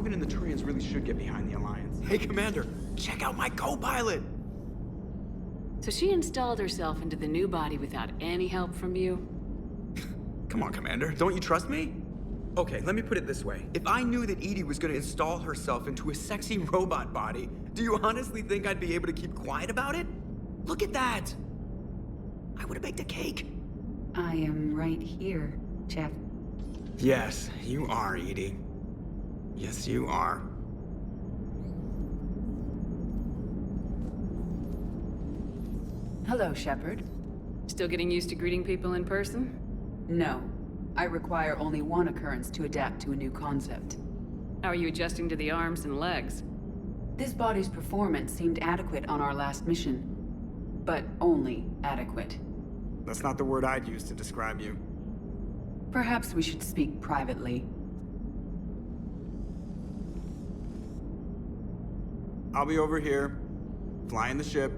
Logan and the Turians really should get behind the Alliance. Hey, Commander, check out my co-pilot! So she installed herself into the new body without any help from you? Come on, Commander, don't you trust me? Okay, let me put it this way. If I knew that Edie was gonna install herself into a sexy robot body, do you honestly think I'd be able to keep quiet about it? Look at that! I would've baked a cake. I am right here, Jeff. Yes, you are, Edie. Yes, you are. Hello, Shepard. Still getting used to greeting people in person? No. I require only one occurrence to adapt to a new concept. How are you adjusting to the arms and legs? This body's performance seemed adequate on our last mission. But only adequate. That's not the word I'd use to describe you. Perhaps we should speak privately. I'll be over here, flying the ship.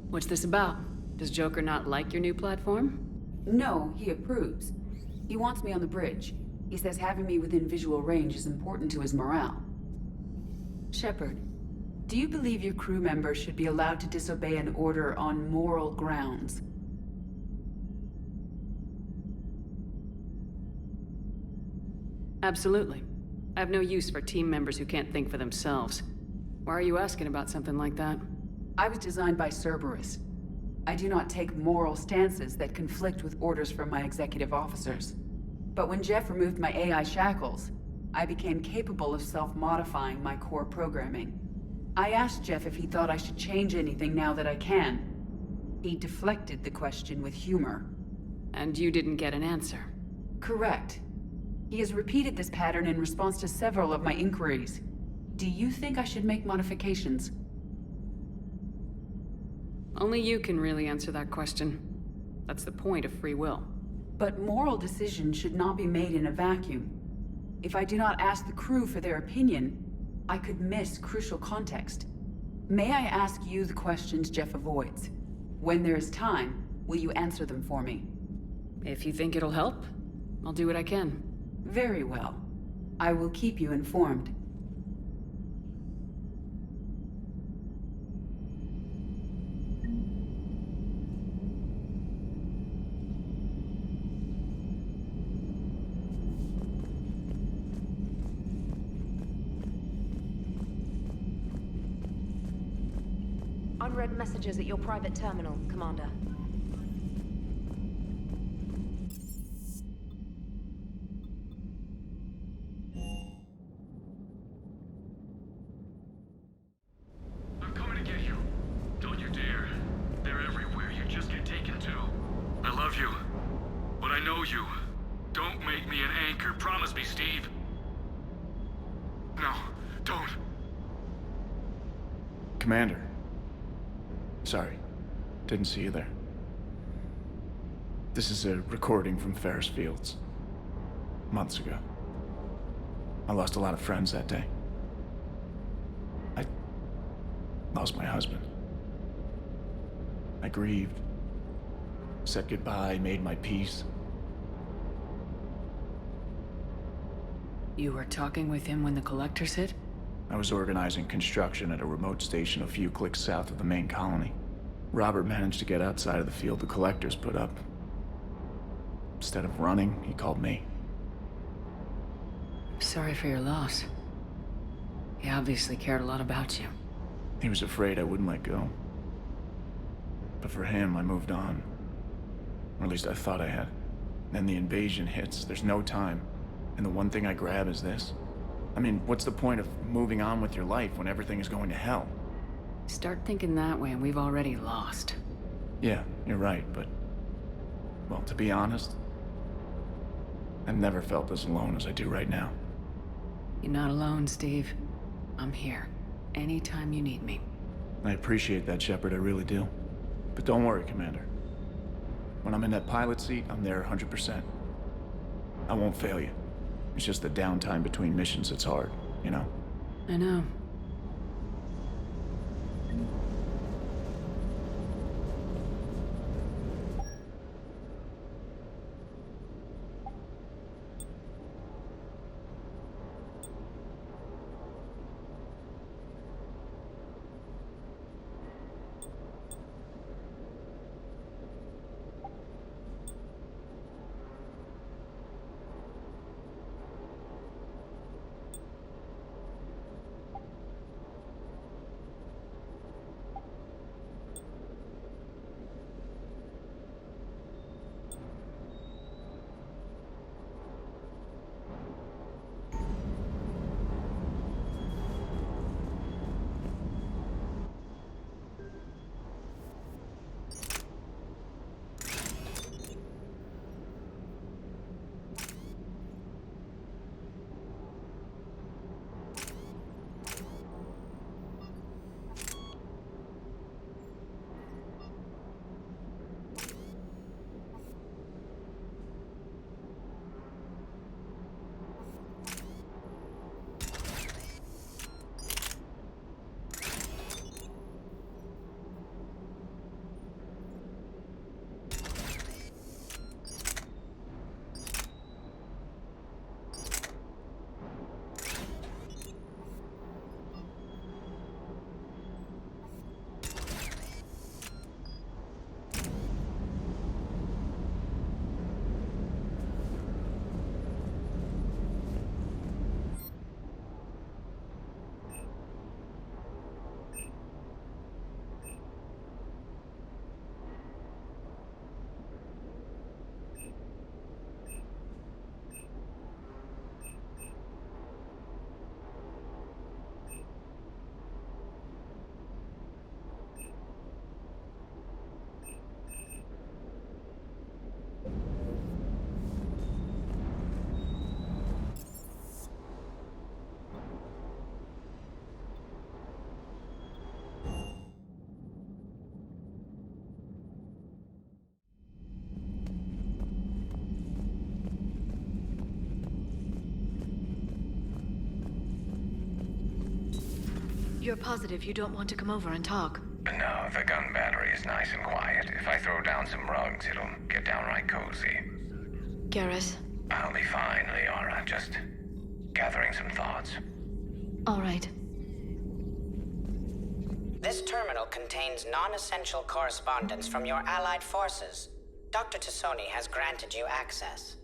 What's this about? Does Joker not like your new platform? No, he approves. He wants me on the bridge. He says having me within visual range is important to his morale. Shepard, do you believe your crew members should be allowed to disobey an order on moral grounds? Absolutely. I have no use for team members who can't think for themselves. Why are you asking about something like that? I was designed by Cerberus. I do not take moral stances that conflict with orders from my executive officers. But when Jeff removed my AI shackles, I became capable of self-modifying my core programming. I asked Jeff if he thought I should change anything now that I can. He deflected the question with humor. And you didn't get an answer? Correct. He has repeated this pattern in response to several of my inquiries. Do you think I should make modifications? Only you can really answer that question. That's the point of free will. But moral decisions should not be made in a vacuum. If I do not ask the crew for their opinion, I could miss crucial context. May I ask you the questions Jeff avoids? When there is time, will you answer them for me? If you think it'll help, I'll do what I can. Very well. I will keep you informed. Unread messages at your private terminal, Commander. I'm coming to get you. Don't you dare. They're everywhere. You just get taken to. I love you. But I know you. Don't make me an anchor. Promise me, Steve. No, don't. Commander. Sorry, didn't see you there. This is a recording from Ferris Fields. Months ago. I lost a lot of friends that day. I lost my husband. I grieved. Said goodbye, made my peace. You were talking with him when the collectors hit? I was organizing construction at a remote station a few clicks south of the main colony. Robert managed to get outside of the field the collectors put up. Instead of running, he called me. Sorry for your loss. He obviously cared a lot about you. He was afraid I wouldn't let go. But for him, I moved on. Or at least I thought I had. Then the invasion hits, there's no time. And the one thing I grab is this. I mean, what's the point of moving on with your life when everything is going to hell? Start thinking that way and we've already lost. Yeah, you're right, but... well, to be honest, I've never felt as alone as I do right now. You're not alone, Steve. I'm here. Anytime you need me. I appreciate that, Shepard, I really do. But don't worry, Commander. When I'm in that pilot seat, I'm there 100%. I won't fail you. It's just the downtime between missions that's hard, you know? I know. You're positive you don't want to come over and talk? No, the gun battery is nice and quiet. If I throw down some rugs, it'll get downright cozy. Garrus? I'll be fine, Liara. Just gathering some thoughts. All right. This terminal contains non-essential correspondence from your allied forces. Dr. Tassoni has granted you access.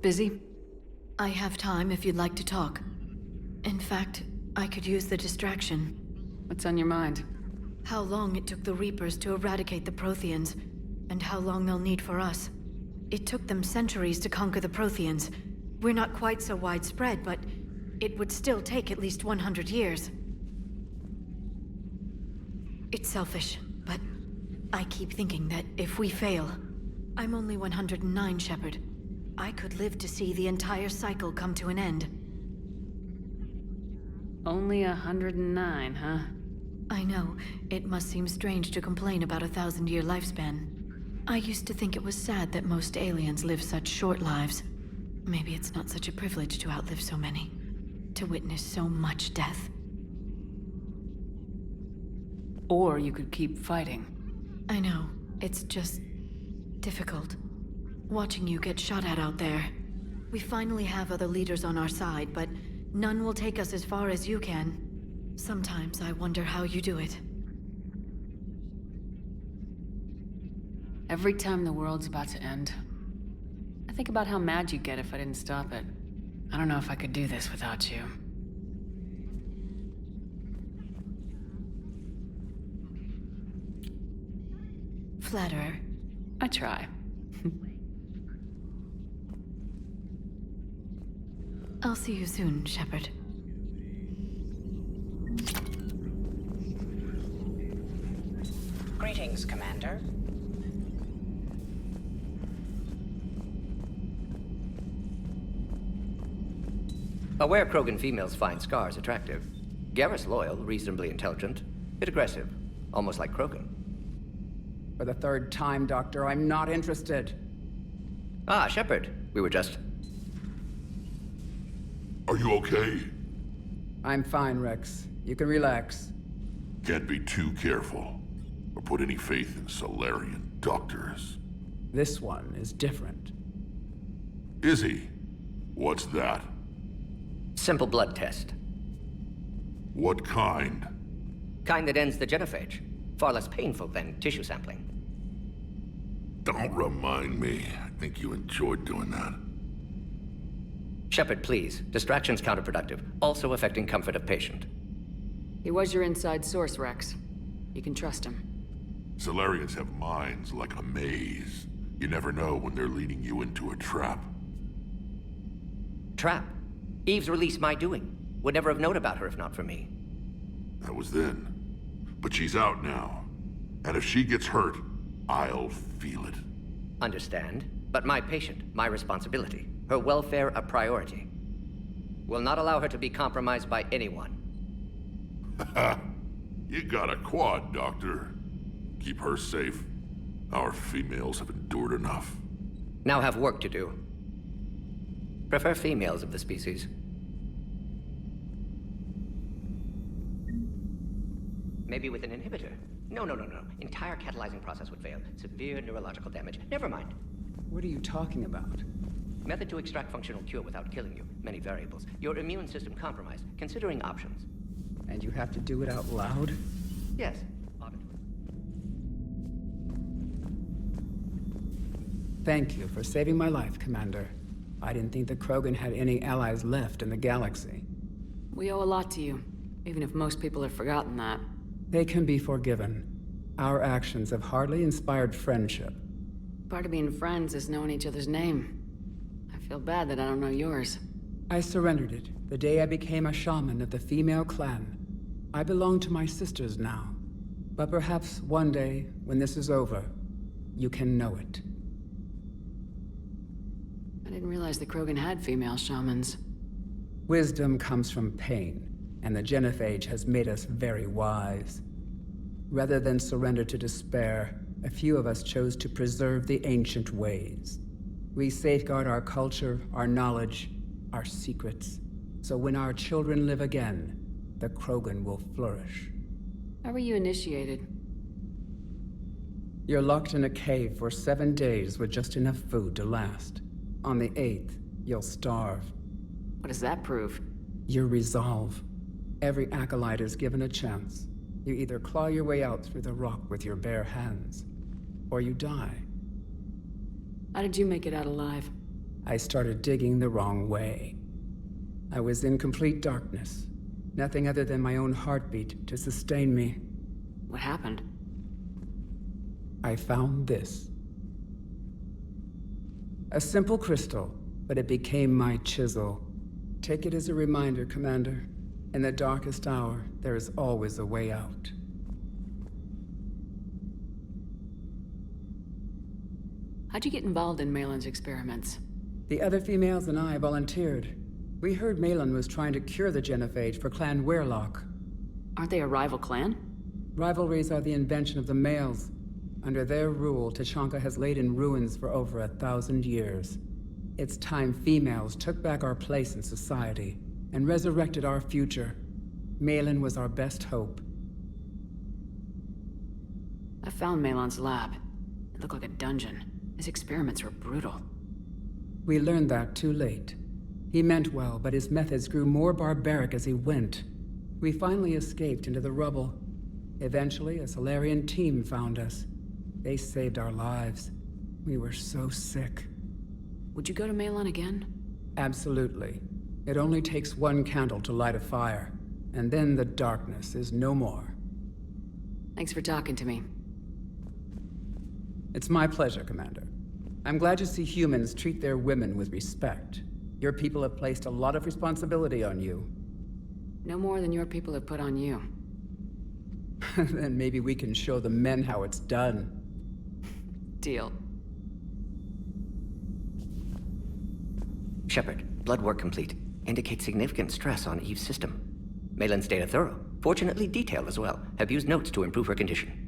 Busy? I have time if you'd like to talk. In fact, I could use the distraction. What's on your mind? How long it took the Reapers to eradicate the Protheans, and how long they'll need for us. It took them centuries to conquer the Protheans. We're not quite so widespread, but it would still take at least 100 years. It's selfish, but I keep thinking that if we fail... I'm only 109, Shepard. I could live to see the entire cycle come to an end. Only 109, huh? I know. It must seem strange to complain about a 1,000-year lifespan. I used to think it was sad that most aliens live such short lives. Maybe it's not such a privilege to outlive so many. To witness so much death. Or you could keep fighting. I know. It's just... difficult. Watching you get shot at out there. We finally have other leaders on our side, but none will take us as far as you can. Sometimes I wonder how you do it. Every time the world's about to end, I think about how mad you'd get if I didn't stop it. I don't know if I could do this without you. Flatterer. I try. I'll see you soon, Shepard. Greetings, Commander. Aware Krogan females find scars attractive. Garrus loyal, reasonably intelligent, bit aggressive, almost like Krogan. For the third time, Doctor, I'm not interested. Ah, Shepard. We were just... Are you okay? I'm fine, Rex. You can relax. Can't be too careful, or put any faith in Solarian doctors. This one is different. Is he? What's that? Simple blood test. What kind? Kind that ends the genophage. Far less painful than tissue sampling. Don't remind me. I think you enjoyed doing that. Shepard, please. Distraction's counterproductive, also affecting comfort of patient. He was your inside source, Rex. You can trust him. Solarians have minds like a maze. You never know when they're leading you into a trap. Trap? Eve's released my doing. Would never have known about her if not for me. That was then. But she's out now. And if she gets hurt, I'll feel it. Understand. But my patient, my responsibility. Her welfare a priority. Will not allow her to be compromised by anyone. Haha. You got a quad, Doctor. Keep her safe. Our females have endured enough. Now have work to do. Prefer females of the species. Maybe with an inhibitor. No. Entire catalyzing process would fail. Severe neurological damage. Never mind. What are you talking about? Method to extract functional cure without killing you. Many variables. Your immune system compromised. Considering options. And you have to do it out loud? Yes. Thank you for saving my life, Commander. I didn't think the Krogan had any allies left in the galaxy. We owe a lot to you, even if most people have forgotten that. They can be forgiven. Our actions have hardly inspired friendship. Part of being friends is knowing each other's name. I feel bad that I don't know yours. I surrendered it the day I became a shaman of the female clan. I belong to my sisters now. But perhaps one day, when this is over, you can know it. I didn't realize the Krogan had female shamans. Wisdom comes from pain, and the Genophage has made us very wise. Rather than surrender to despair, a few of us chose to preserve the ancient ways. We safeguard our culture, our knowledge, our secrets, so when our children live again, the Krogan will flourish. How were you initiated? You're locked in a cave for 7 days with just enough food to last. On the 8th, you'll starve. What does that prove? Your resolve. Every acolyte is given a chance. You either claw your way out through the rock with your bare hands, or you die. How did you make it out alive? I started digging the wrong way. I was in complete darkness. Nothing other than my own heartbeat to sustain me. What happened? I found this. A simple crystal, but it became my chisel. Take it as a reminder, Commander. In the darkest hour, there is always a way out. How'd you get involved in Malin's experiments? The other females and I volunteered. We heard Malin was trying to cure the Genophage for Clan Weirlock. Aren't they a rival clan? Rivalries are the invention of the males. Under their rule, Tuchanka has laid in ruins for over 1,000 years. It's time females took back our place in society and resurrected our future. Malin was our best hope. I found Malin's lab. It looked like a dungeon. His experiments were brutal. We learned that too late. He meant well, but his methods grew more barbaric as he went. We finally escaped into the rubble. Eventually, a Solarian team found us. They saved our lives. We were so sick. Would you go to Malin again? Absolutely. It only takes one candle to light a fire, and then the darkness is no more. Thanks for talking to me. It's my pleasure, Commander. I'm glad to see humans treat their women with respect. Your people have placed a lot of responsibility on you. No more than your people have put on you. Then maybe we can show the men how it's done. Deal. Shepard, blood work complete. Indicates significant stress on Eve's system. Malin's data thorough. Fortunately detailed as well. Have used notes to improve her condition.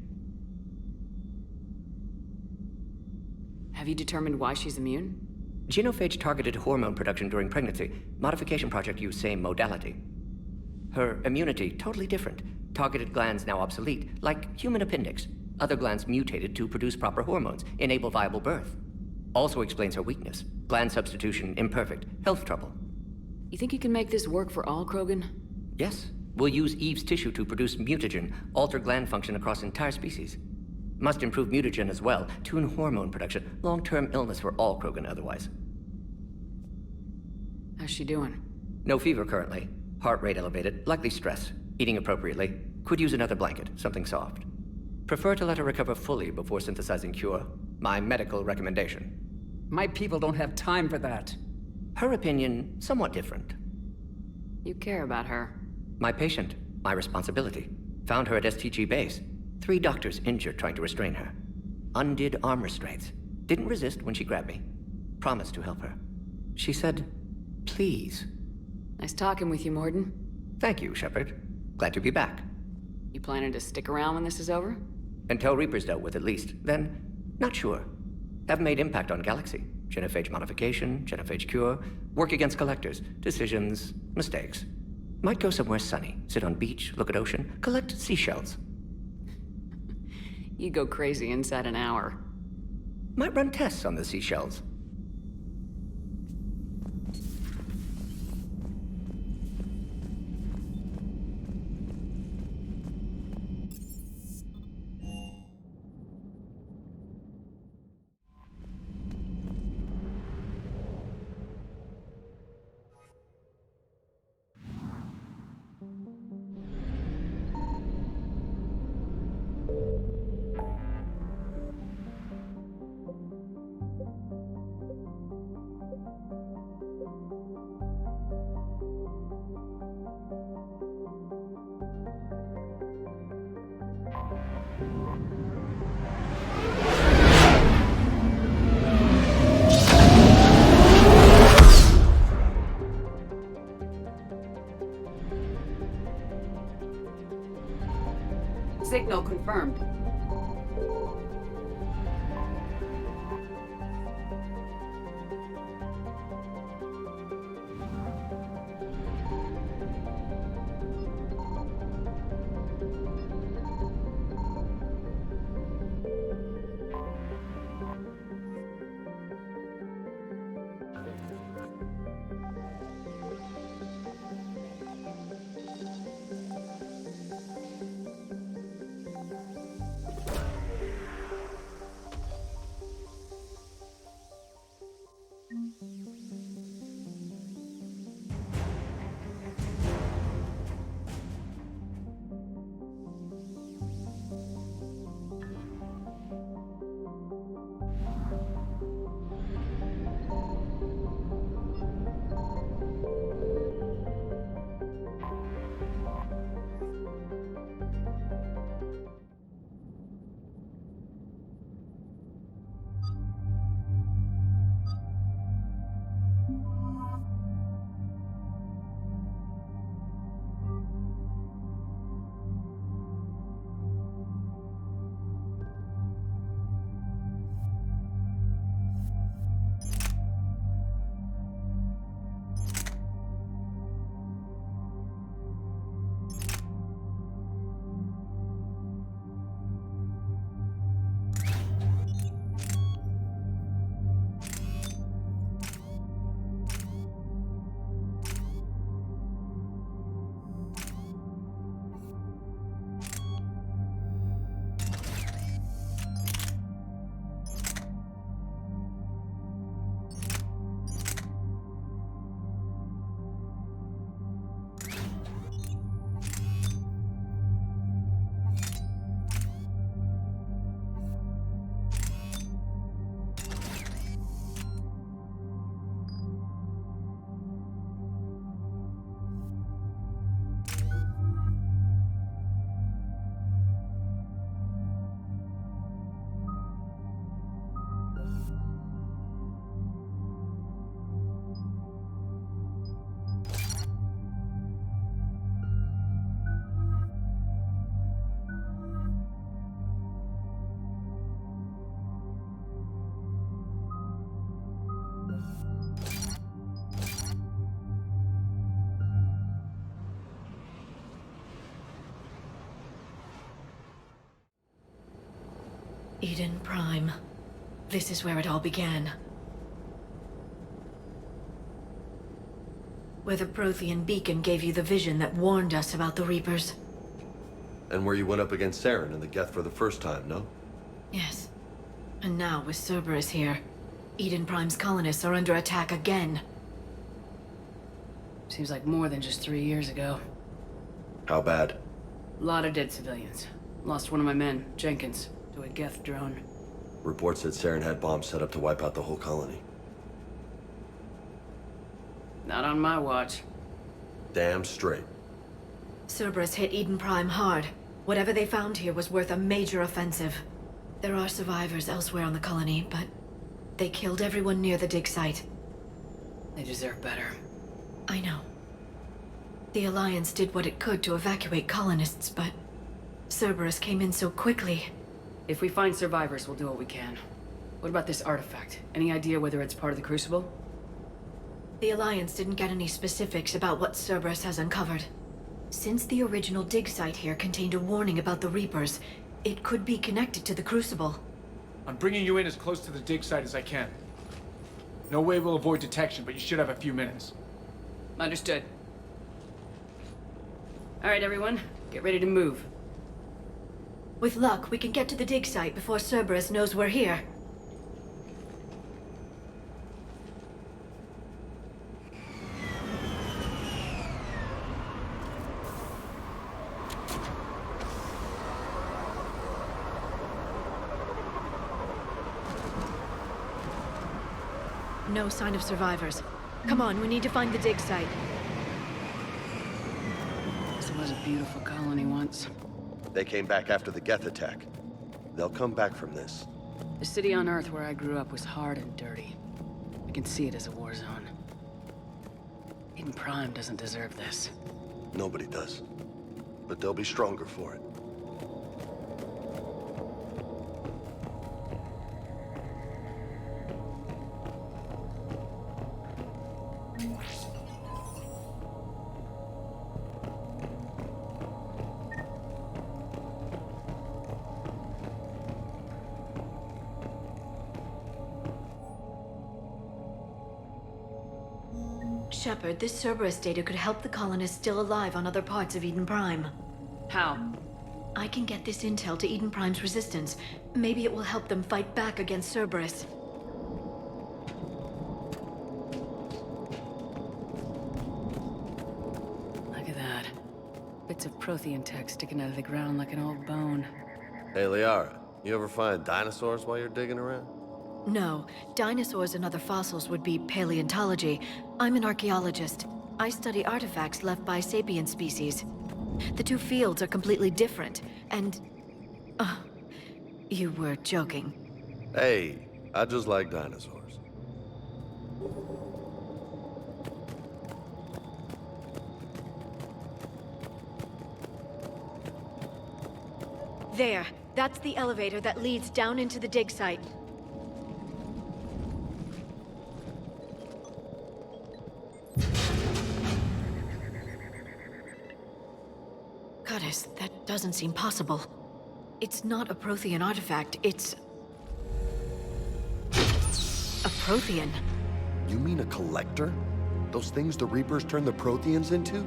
Have you determined why she's immune? Genophage targeted hormone production during pregnancy. Modification project used same modality. Her immunity totally different. Targeted glands now obsolete, like human appendix. Other glands mutated to produce proper hormones, enable viable birth. Also explains her weakness. Gland substitution imperfect. Health trouble. You think you can make this work for all Krogan? Yes. We'll use Eve's tissue to produce mutagen, alter gland function across entire species. Must improve mutagen as well, tune hormone production. Long-term illness for all Krogan otherwise. How's she doing? No fever currently. Heart rate elevated, likely stress. Eating appropriately. Could use another blanket, something soft. Prefer to let her recover fully before synthesizing cure. My medical recommendation. My people don't have time for that. Her opinion, somewhat different. You care about her. My patient, my responsibility. Found her at STG base. 3 doctors injured trying to restrain her. Undid arm restraints. Didn't resist when she grabbed me. Promised to help her. She said, please. Nice talking with you, Morden. Thank you, Shepard. Glad to be back. You planning to stick around when this is over? Until Reaper's dealt with at least. Then, not sure. Have made impact on Galaxy. Genophage modification, Genophage cure, work against collectors, decisions, mistakes. Might go somewhere sunny, sit on beach, look at ocean, collect seashells. You go crazy inside an hour. Might run tests on the seashells. Signal confirmed. Iden Prime. This is where it all began. Where the Prothean beacon gave you the vision that warned us about the Reapers. And where you went up against Saren and the Geth for the first time, no? Yes. And now, with Cerberus here, Iden Prime's colonists are under attack again. Seems like more than just 3 years ago. How bad? A lot of dead civilians. Lost one of my men, Jenkins, to a Geth drone. Reports said Saren had bombs set up to wipe out the whole colony. Not on my watch. Damn straight. Cerberus hit Iden Prime hard. Whatever they found here was worth a major offensive. There are survivors elsewhere on the colony, but they killed everyone near the dig site. They deserve better. I know. The Alliance did what it could to evacuate colonists, but Cerberus came in so quickly. If we find survivors, we'll do what we can. What about this artifact? Any idea whether it's part of the Crucible? The Alliance didn't get any specifics about what Cerberus has uncovered. Since the original dig site here contained a warning about the Reapers, it could be connected to the Crucible. I'm bringing you in as close to the dig site as I can. No way we'll avoid detection, but you should have a few minutes. Understood. All right, everyone. Get ready to move. With luck, we can get to the dig site before Cerberus knows we're here. No sign of survivors. Come on, we need to find the dig site. This was a beautiful colony once. They came back after the Geth attack. They'll come back from this. The city on Earth where I grew up was hard and dirty. I can see it as a war zone. Iden Prime doesn't deserve this. Nobody does. But they'll be stronger for it. Shepard, this Cerberus data could help the colonists still alive on other parts of Eden Prime. How? I can get this intel to Eden Prime's resistance. Maybe it will help them fight back against Cerberus. Look at that. Bits of Prothean tech sticking out of the ground like an old bone. Hey, Liara, you ever find dinosaurs while you're digging around? No, dinosaurs and other fossils would be paleontology. I'm an archaeologist. I study artifacts left by sapient species. The two fields are completely different, and... you were joking. Hey, I just like dinosaurs. There, that's the elevator that leads down into the dig site. Goddess, that doesn't seem possible. It's not a Prothean artifact, it's... a Prothean. You mean a collector? Those things the Reapers turn the Protheans into?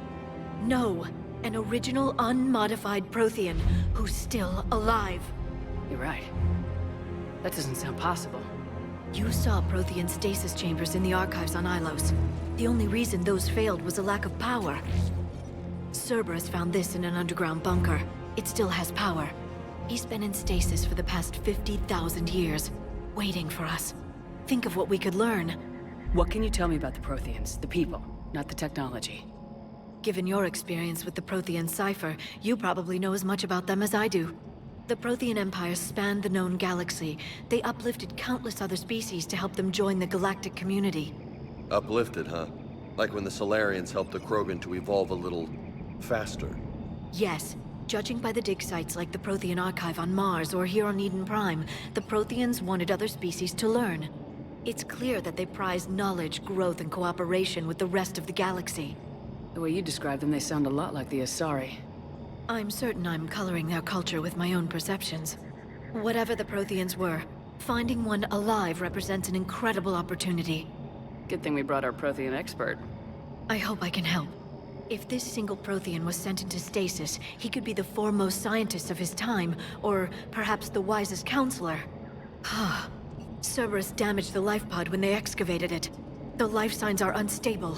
No, an original unmodified Prothean who's still alive. You're right. That doesn't sound possible. You saw Prothean stasis chambers in the archives on Ilos. The only reason those failed was a lack of power. Cerberus found this in an underground bunker. It still has power. He's been in stasis for the past 50,000 years, waiting for us. Think of what we could learn. What can you tell me about the Protheans, the people, not the technology? Given your experience with the Prothean cipher, you probably know as much about them as I do. The Prothean Empire spanned the known galaxy. They uplifted countless other species to help them join the galactic community. Uplifted, huh? Like when the Solarians helped the Krogan to evolve a little... faster. Yes. Judging by the dig sites like the Prothean Archive on Mars or here on Eden Prime, the Protheans wanted other species to learn. It's clear that they prize knowledge, growth, and cooperation with the rest of the galaxy. The way you describe them, they sound a lot like the Asari. I'm certain I'm coloring their culture with my own perceptions. Whatever the Protheans were, finding one alive represents an incredible opportunity. Good thing we brought our Prothean expert. I hope I can help. If this single Prothean was sent into stasis, he could be the foremost scientist of his time, or perhaps the wisest counselor. Cerberus damaged the life pod when they excavated it. The life signs are unstable.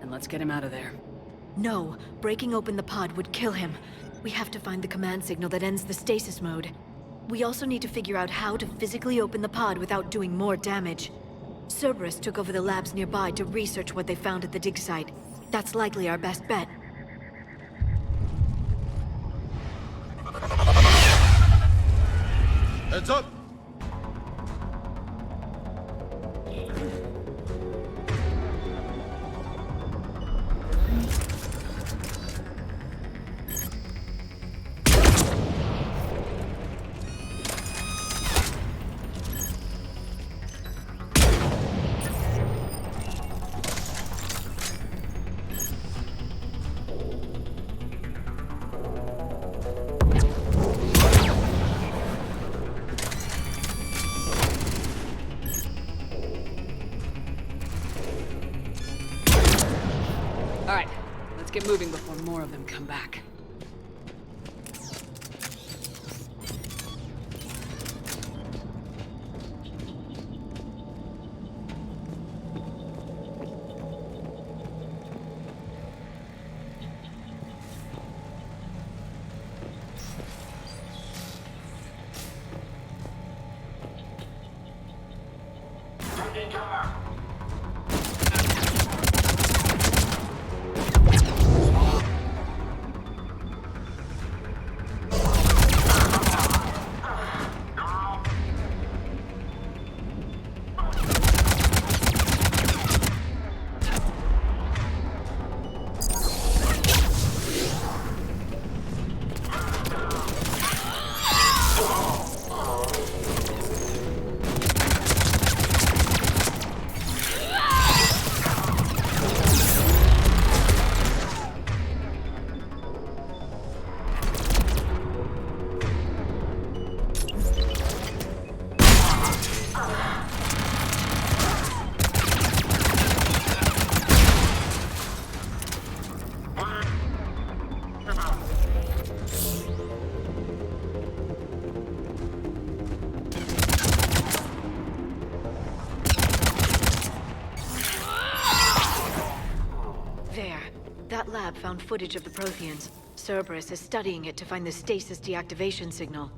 And let's get him out of there. No, breaking open the pod would kill him. We have to find the command signal that ends the stasis mode. We also need to figure out how to physically open the pod without doing more damage. Cerberus took over the labs nearby to research what they found at the dig site. That's likely our best bet. Heads up! Alright, let's get moving before more of them come back. lab found footage of the Protheans. Cerberus is studying it to find the stasis deactivation signal.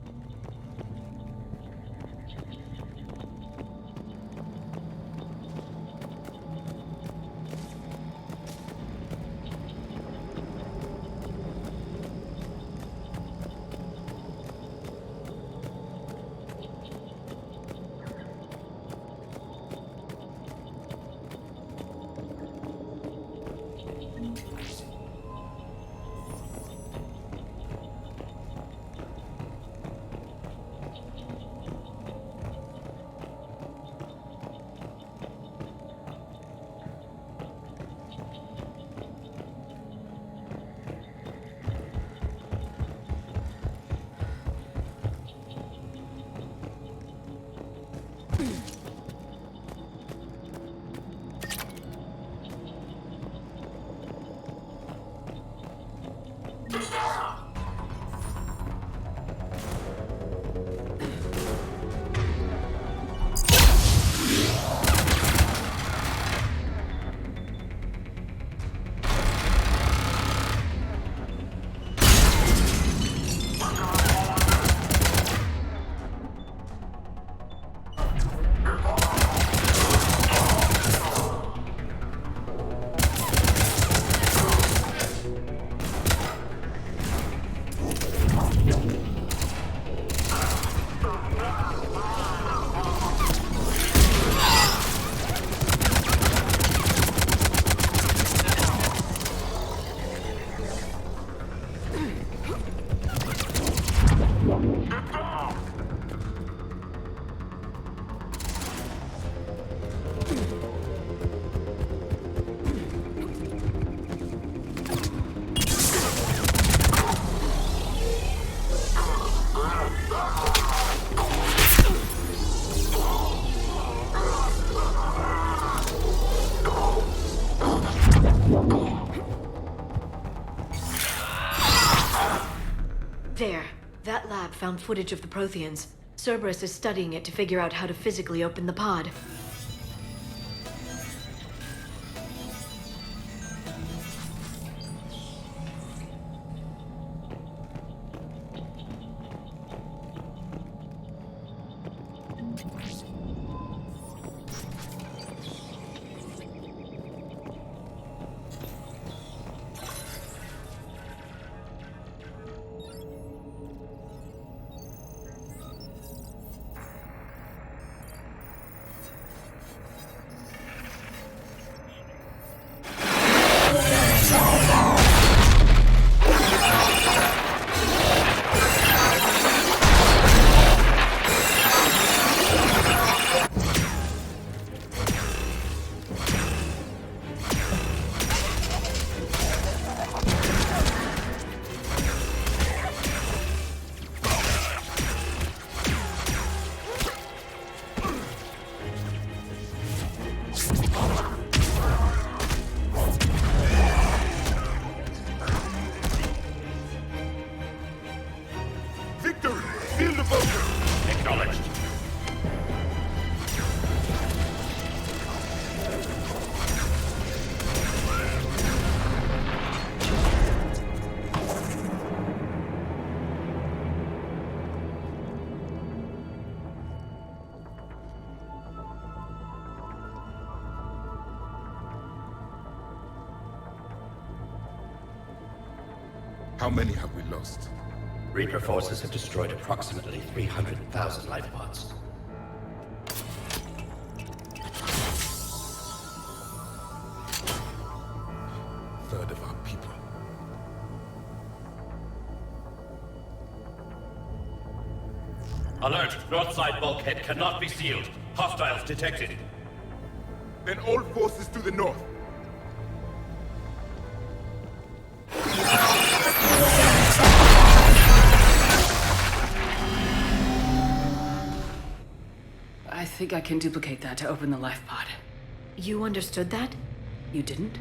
There. That lab found footage of the Protheans. Cerberus is studying it to figure out how to physically open the pod. How many have we lost? Reaper forces have destroyed approximately 300,000 life pods. Third of our people. Alert! North side bulkhead cannot be sealed. Hostiles detected. Then all forces to the north. I think I can duplicate that to open the life pod. You understood that? You didn't?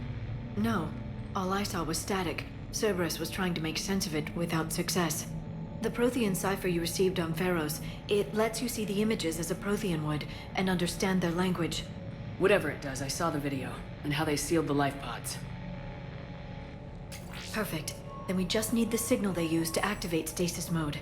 No. All I saw was static. Cerberus was trying to make sense of it without success. The Prothean cipher you received on Pharos, it lets you see the images as a Prothean would, and understand their language. Whatever it does, I saw the video, and how they sealed the life pods. Perfect. Then we just need the signal they use to activate stasis mode.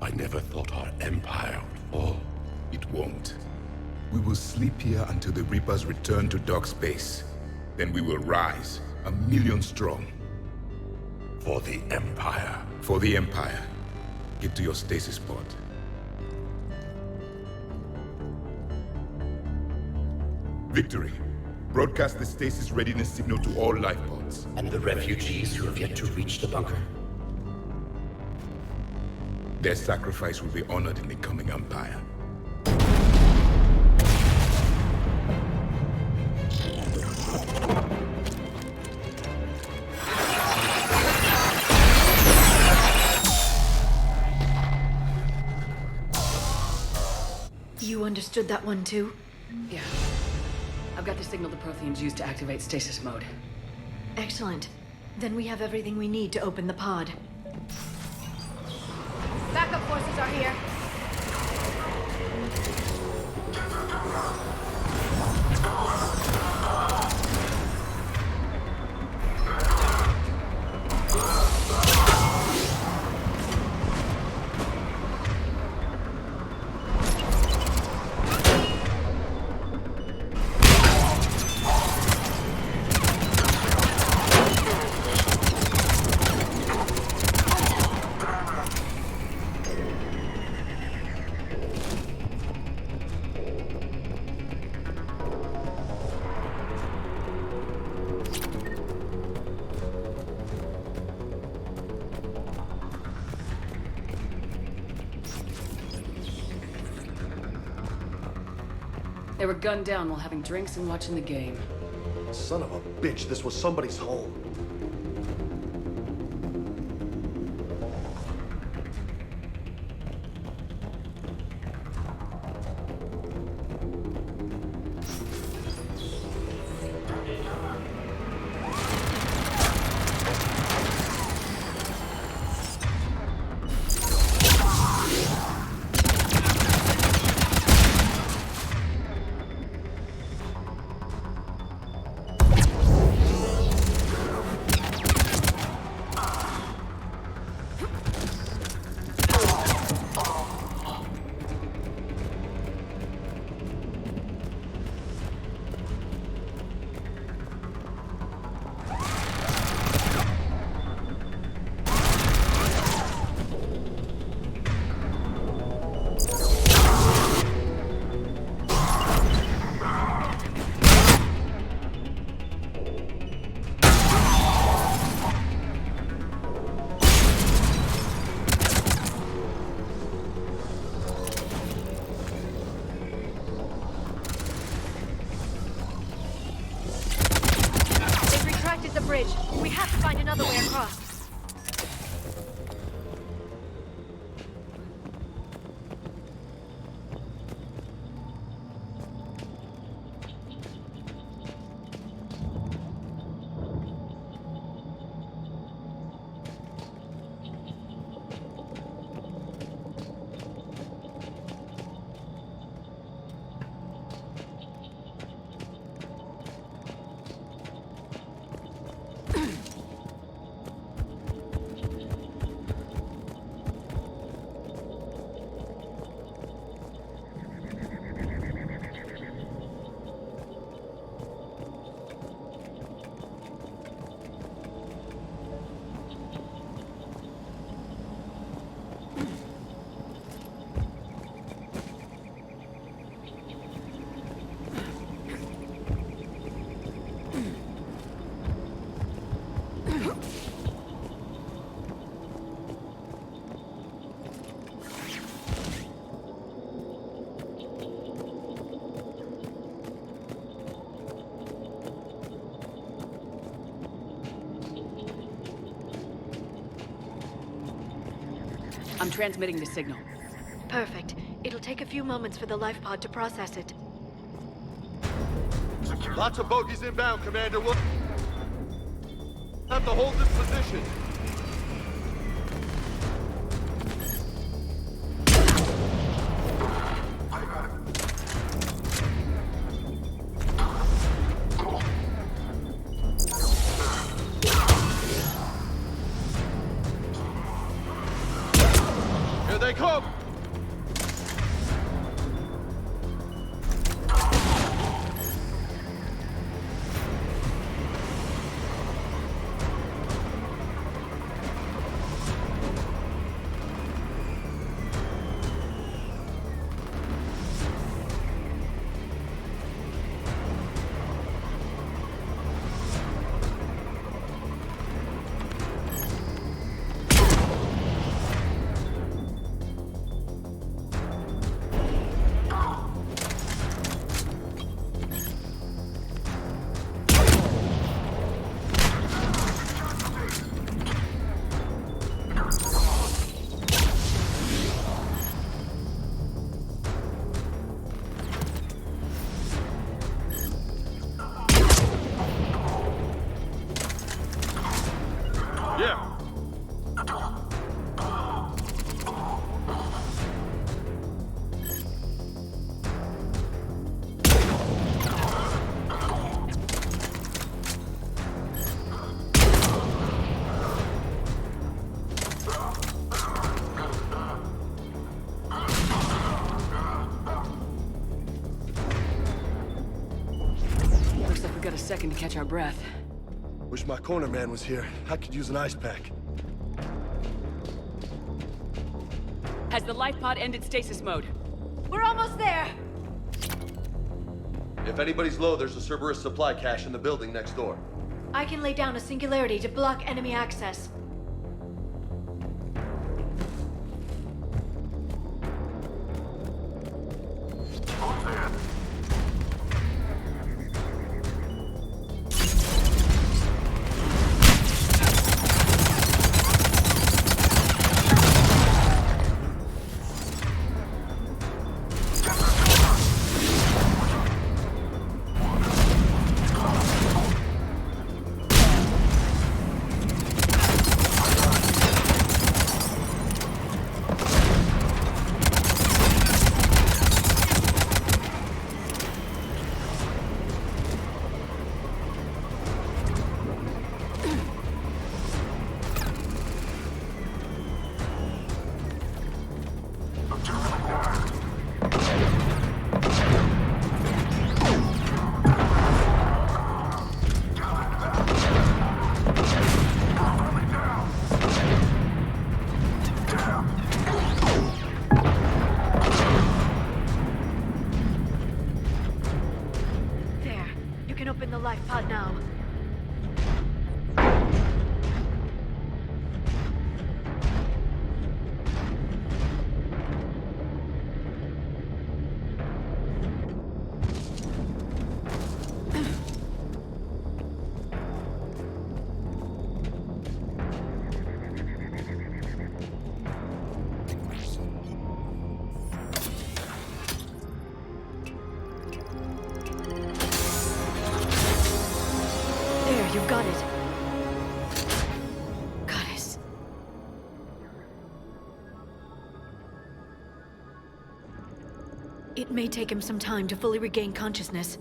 I never thought our empire would fall. It won't. We will sleep here until the Reapers return to dark space. Then we will rise, 1,000,000 strong. For the Empire. For the Empire. Get to your stasis pod. Victory. Broadcast the stasis readiness signal to all life pods. And the refugees who have yet to reach the bunker? Their sacrifice will be honored in the coming Empire. You understood that one too? Yeah. I've got the signal the Protheans use to activate stasis mode. Excellent. Then we have everything we need to open the pod. Backup forces are here. They were gunned down while having drinks and watching the game. Son of a bitch, this was somebody's home. bridge. We have to find another way across. I'm transmitting the signal. Perfect. It'll take a few moments for the life pod to process it. Lots of bogies inbound, Commander. We'll have to hold this position. Here they come! Second to catch our breath. Wish my corner man was here. I could use an ice pack. Has the life pod ended stasis mode? We're almost there! If anybody's low, there's a Cerberus supply cache in the building next door. I can lay down a singularity to block enemy access. Open the life pod now. You've got it. Goddess. It may take him some time to fully regain consciousness.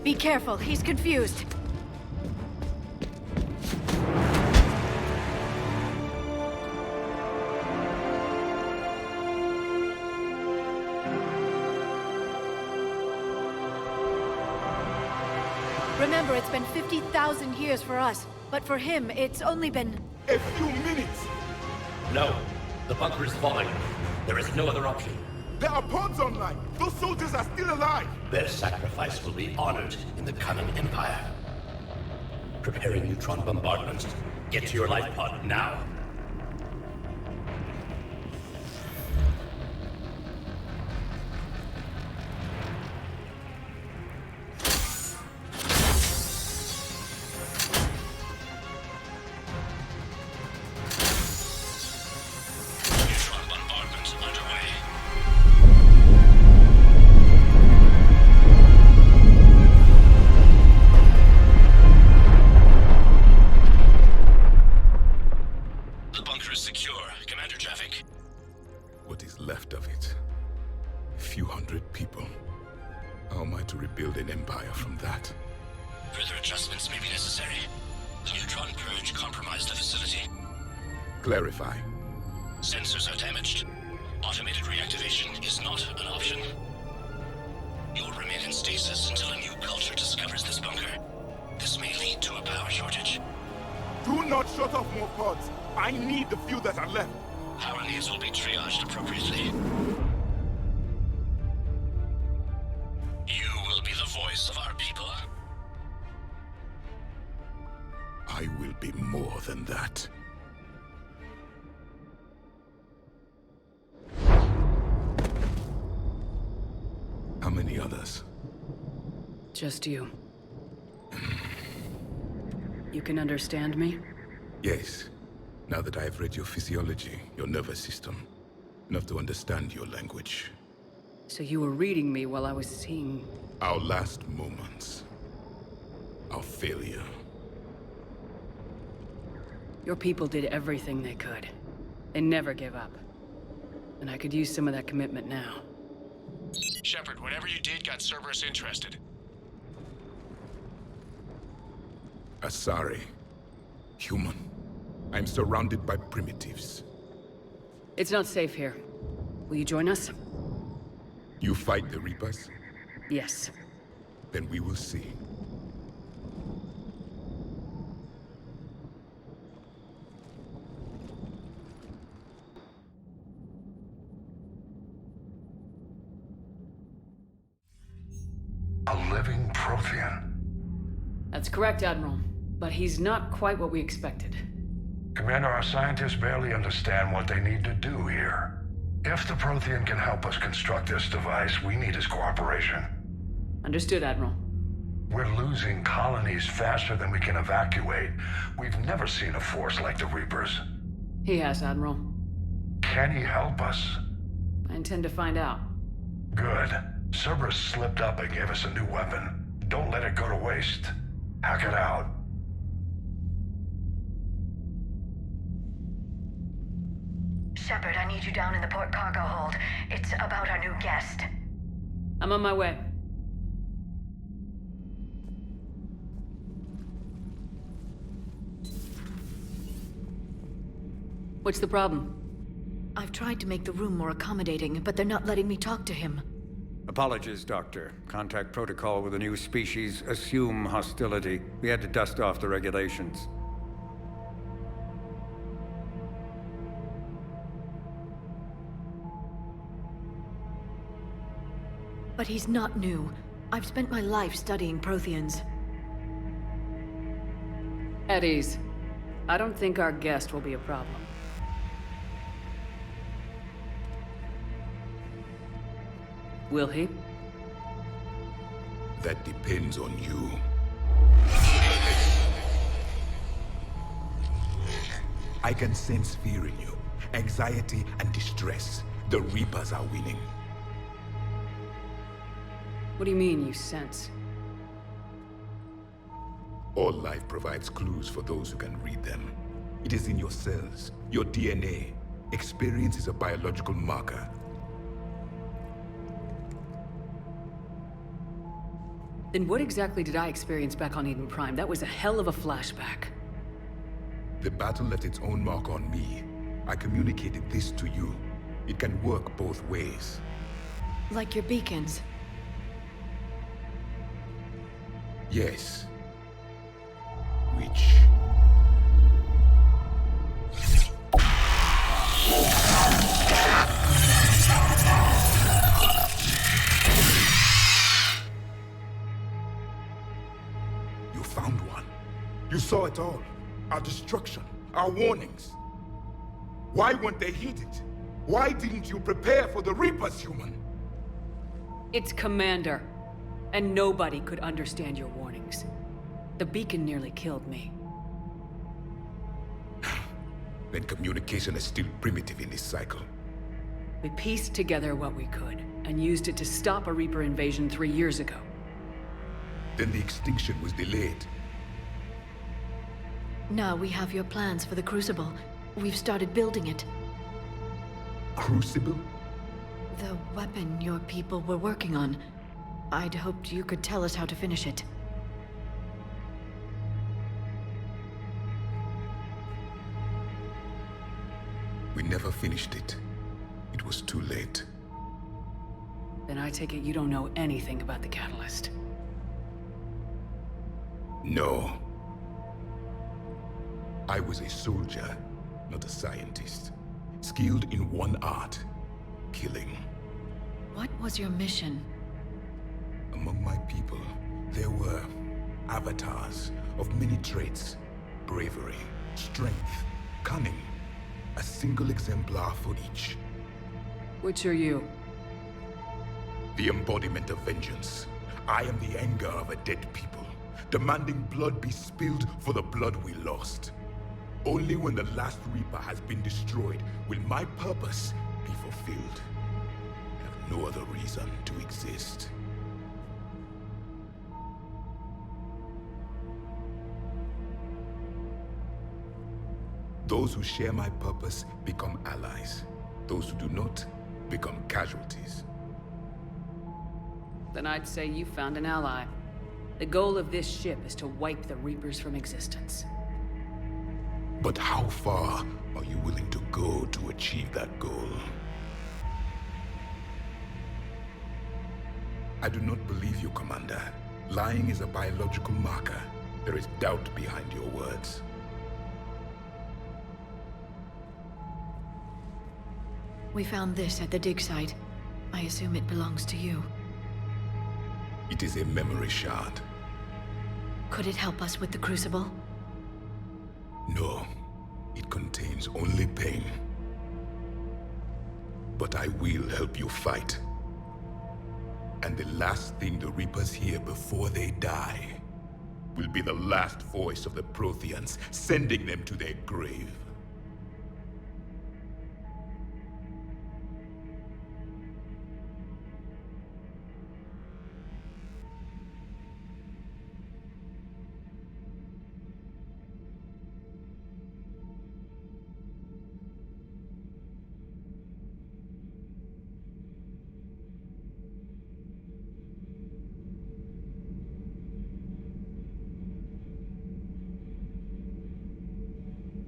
Be careful, he's confused. Remember, it's been 50,000 years for us, but for him, it's only been... a few minutes! No. The bunker is falling. There is no other option. There are pods online! Those soldiers are still alive! Their sacrifice will be honored in the coming Empire. Preparing neutron bombardment. Get to your life pod now. Clarify. Sensors are damaged. Automated reactivation is not an option. You'll remain in stasis until a new culture discovers this bunker. This may lead to a power shortage. Do not shut off more pods. I need the few that are left. Power needs will be triaged appropriately. You will be the voice of our people. I will be more than that. How many others? Just you. You can understand me? Yes. Now that I have read your physiology, your nervous system, enough to understand your language. So you were reading me while I was seeing... Our last moments. Our failure. Your people did everything they could. They never gave up. And I could use some of that commitment now. Shepard, whatever you did got Cerberus interested. Asari. Human. I'm surrounded by primitives. It's not safe here. Will you join us? You fight the Reapers? Yes. Then we will see. A living Prothean. That's correct, Admiral. But he's not quite what we expected. Commander, our scientists barely understand what they need to do here. If the Prothean can help us construct this device, we need his cooperation. Understood, Admiral. We're losing colonies faster than we can evacuate. We've never seen a force like the Reapers. He has, Admiral. Can he help us? I intend to find out. Good. Cerberus slipped up and gave us a new weapon. Don't let it go to waste. Hack it out. Shepard, I need you down in the port cargo hold. It's about our new guest. I'm on my way. What's the problem? I've tried to make the room more accommodating, but they're not letting me talk to him. Apologies, Doctor. Contact protocol with a new species. Assume hostility. We had to dust off the regulations. But he's not new. I've spent my life studying Protheans. At ease. I don't think our guest will be a problem. Will he? That depends on you. I can sense fear in you. Anxiety and distress. The Reapers are winning. What do you mean, you sense? All life provides clues for those who can read them. It is in your cells, your DNA. Experience is a biological marker. Then what exactly did I experience back on Eden Prime? That was a hell of a flashback. The battle left its own mark on me. I communicated this to you. It can work both ways. Like your beacons. Yes. Which... You found one. You saw it all. Our destruction, our warnings. Why weren't they heeded? Why didn't you prepare for the Reapers, human? It's Commander. And nobody could understand your warnings. The beacon nearly killed me. Then communication is still primitive in this cycle. We pieced together what we could, and used it to stop a Reaper invasion 3 years ago. Then the extinction was delayed. Now we have your plans for the Crucible. We've started building it. Crucible? The weapon your people were working on. I'd hoped you could tell us how to finish it. We never finished it. It was too late. Then I take it you don't know anything about the catalyst. No. I was a soldier, not a scientist. Skilled in one art, killing. What was your mission? Among my people, there were avatars of many traits. Bravery, strength, cunning. A single exemplar for each. Which are you? The embodiment of vengeance. I am the anger of a dead people, demanding blood be spilled for the blood we lost. Only when the last Reaper has been destroyed will my purpose be fulfilled. I have no other reason to exist. Those who share my purpose become allies. Those who do not become casualties. Then I'd say you found an ally. The goal of this ship is to wipe the Reapers from existence. But how far are you willing to go to achieve that goal? I do not believe you, Commander. Lying is a biological marker. There is doubt behind your words. We found this at the dig site. I assume it belongs to you. It is a memory shard. Could it help us with the Crucible? No. It contains only pain. But I will help you fight. And the last thing the Reapers hear before they die will be the last voice of the Protheans, sending them to their grave.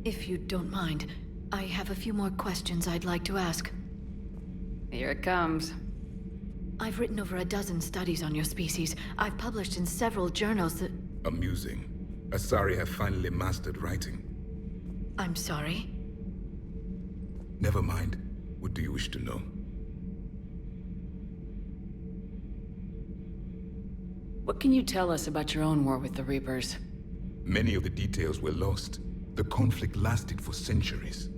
If you don't mind, I have a few more questions I'd like to ask. Here it comes. I've written over a dozen studies on your species. I've published in several journals that... Amusing. Asari have finally mastered writing. I'm sorry? Never mind. What do you wish to know? What can you tell us about your own war with the Reapers? Many of the details were lost. The conflict lasted for centuries.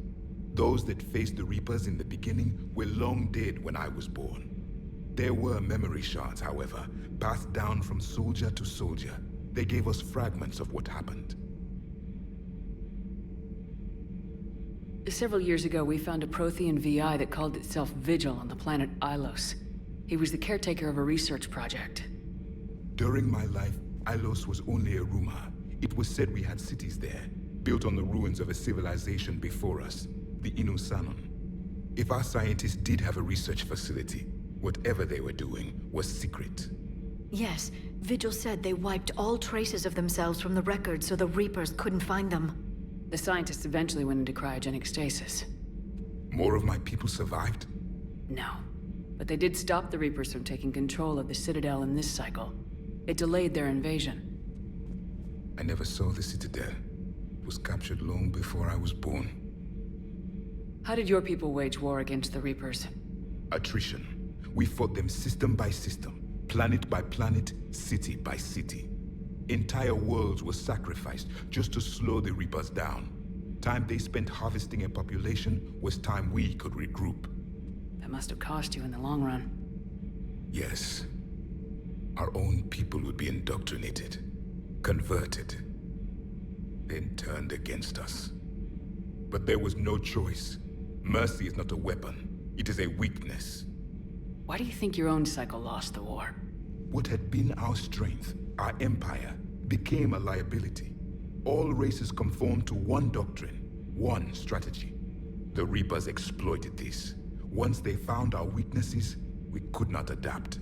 Those that faced the Reapers in the beginning were long dead when I was born. There were memory shards, however, passed down from soldier to soldier. They gave us fragments of what happened. Several years ago, we found a Prothean VI that called itself Vigil on the planet Ilos. He was the caretaker of a research project. During my life, Ilos was only a rumor. It was said we had cities there, built on the ruins of a civilization before us, the Inusanon. If our scientists did have a research facility, whatever they were doing was secret. Yes, Vigil said they wiped all traces of themselves from the records so the Reapers couldn't find them. The scientists eventually went into cryogenic stasis. More of my people survived? No. But they did stop the Reapers from taking control of the Citadel in this cycle. It delayed their invasion. I never saw the Citadel. It was captured long before I was born. How did your people wage war against the Reapers? Attrition. We fought them system by system, planet by planet, city by city. Entire worlds were sacrificed just to slow the Reapers down. Time they spent harvesting a population was time we could regroup. That must have cost you in the long run. Yes. Our own people would be indoctrinated, converted, then turned against us. But there was no choice. Mercy is not a weapon. It is a weakness. Why do you think your own cycle lost the war? What had been our strength, our empire, became a liability. All races conformed to one doctrine, one strategy. The Reapers exploited this. Once they found our weaknesses, we could not adapt.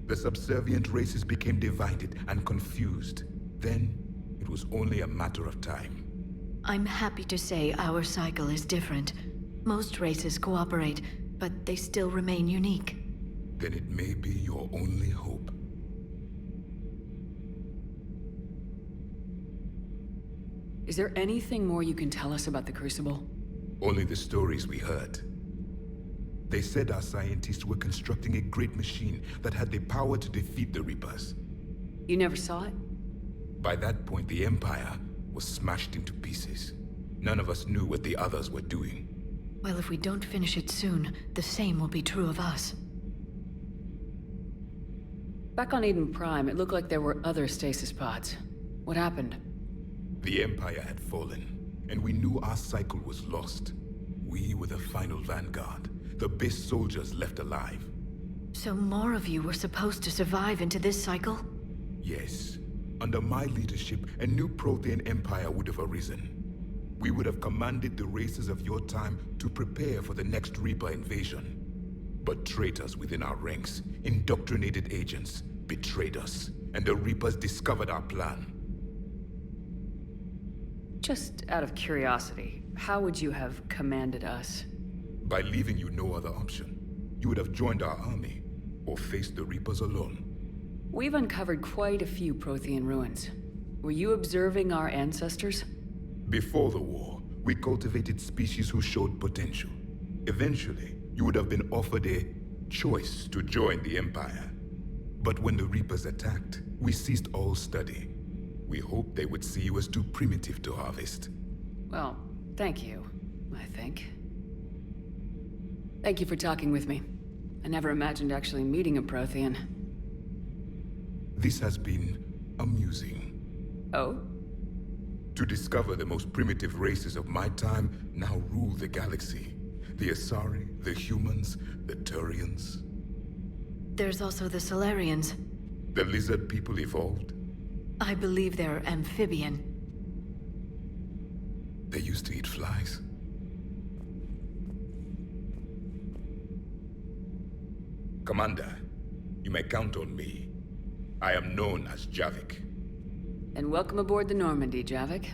The subservient races became divided and confused. Then, it was only a matter of time. I'm happy to say our cycle is different. Most races cooperate, but they still remain unique. Then it may be your only hope. Is there anything more you can tell us about the Crucible? Only the stories we heard. They said our scientists were constructing a great machine that had the power to defeat the Reapers. You never saw it? By that point, the Empire was smashed into pieces. None of us knew what the others were doing. Well, if we don't finish it soon, the same will be true of us. Back on Idен Prime, it looked like there were other stasis pods. What happened? The Empire had fallen, and we knew our cycle was lost. We were the final vanguard, the best soldiers left alive. So more of you were supposed to survive into this cycle? Yes. Under my leadership, a new Prothean empire would have arisen. We would have commanded the races of your time to prepare for the next Reaper invasion. But traitors within our ranks, indoctrinated agents, betrayed us, and the Reapers discovered our plan. Just out of curiosity, how would you have commanded us? By leaving you no other option. You would have joined our army, or faced the Reapers alone. We've uncovered quite a few Prothean ruins. Were you observing our ancestors? Before the war, we cultivated species who showed potential. Eventually, you would have been offered a choice to join the Empire. But when the Reapers attacked, we ceased all study. We hoped they would see you as too primitive to harvest. Well, thank you, I think. Thank you for talking with me. I never imagined actually meeting a Prothean. This has been amusing. Oh? To discover the most primitive races of my time now rule the galaxy. The Asari, the humans, the Turians. There's also the Solarians. The lizard people evolved. I believe they're amphibian. They used to eat flies. Commander, you may count on me. I am known as Javik. And welcome aboard the Normandy, Javik.